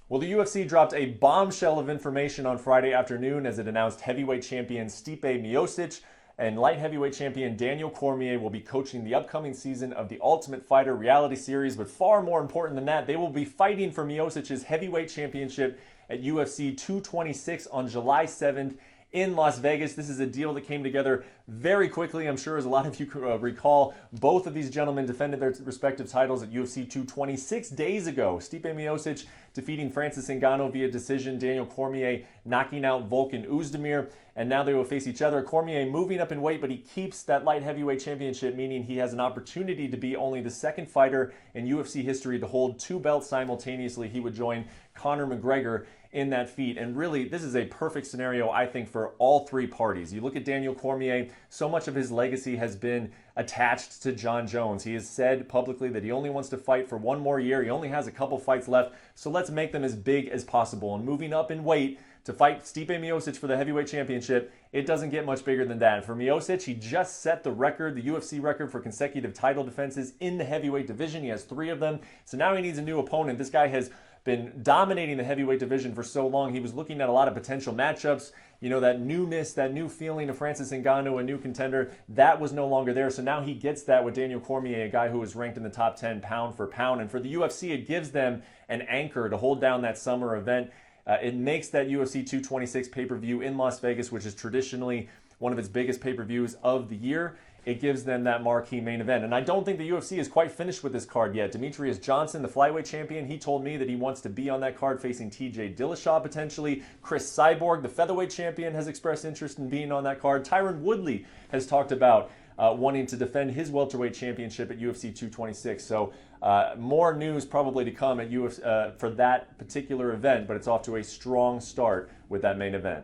Well, the UFC dropped a bombshell of information on Friday afternoon as it announced heavyweight champion Stipe Miocic and light heavyweight champion Daniel Cormier will be coaching the upcoming season of the Ultimate Fighter reality series. But far more important than that, they will be fighting for Miocic's heavyweight championship at UFC 226 on July 7th in Las Vegas. This is a deal that came together very quickly. I'm sure, as a lot of you recall, both of these gentlemen defended their respective titles at UFC 226 days ago. Stipe Miocic defeating Francis Ngannou via decision, Daniel Cormier knocking out Volkan Oezdemir, and now they will face each other. Cormier moving up in weight, but he keeps that light heavyweight championship, meaning he has an opportunity to be only the second fighter in UFC history to hold two belts simultaneously. He would join Conor McGregor in that feat. And really, this is a perfect scenario, I think, for all three parties. You look at Daniel Cormier, so much of his legacy has been attached to Jon Jones. He has said publicly that he only wants to fight for one more year. He only has a couple fights left, so let's make them as big as possible. And moving up in weight to fight Stipe Miocic for the heavyweight championship, it doesn't get much bigger than that. For Miocic, he just set the record, the UFC record for consecutive title defenses in the heavyweight division. He has 3 of them, so now he needs a new opponent. This guy has been dominating the heavyweight division for so long. He was looking at a lot of potential matchups. You know, that newness, that new feeling of Francis Ngannou, a new contender, that was no longer there. So now he gets that with Daniel Cormier, a guy who was ranked in the top 10 pound for pound. And for the UFC, it gives them an anchor to hold down that summer event. It makes that UFC 226 pay-per-view in Las Vegas, which is traditionally one of its biggest pay-per-views of the year. It gives them that marquee main event. And I don't think the UFC is quite finished with this card yet. Demetrius Johnson, the flyweight champion, he told me that he wants to be on that card facing TJ Dillashaw potentially. Chris Cyborg, the featherweight champion, has expressed interest in being on that card. Tyron Woodley has talked about wanting to defend his welterweight championship at UFC 226. So more news probably to come at UFC for that particular event, but it's off to a strong start with that main event.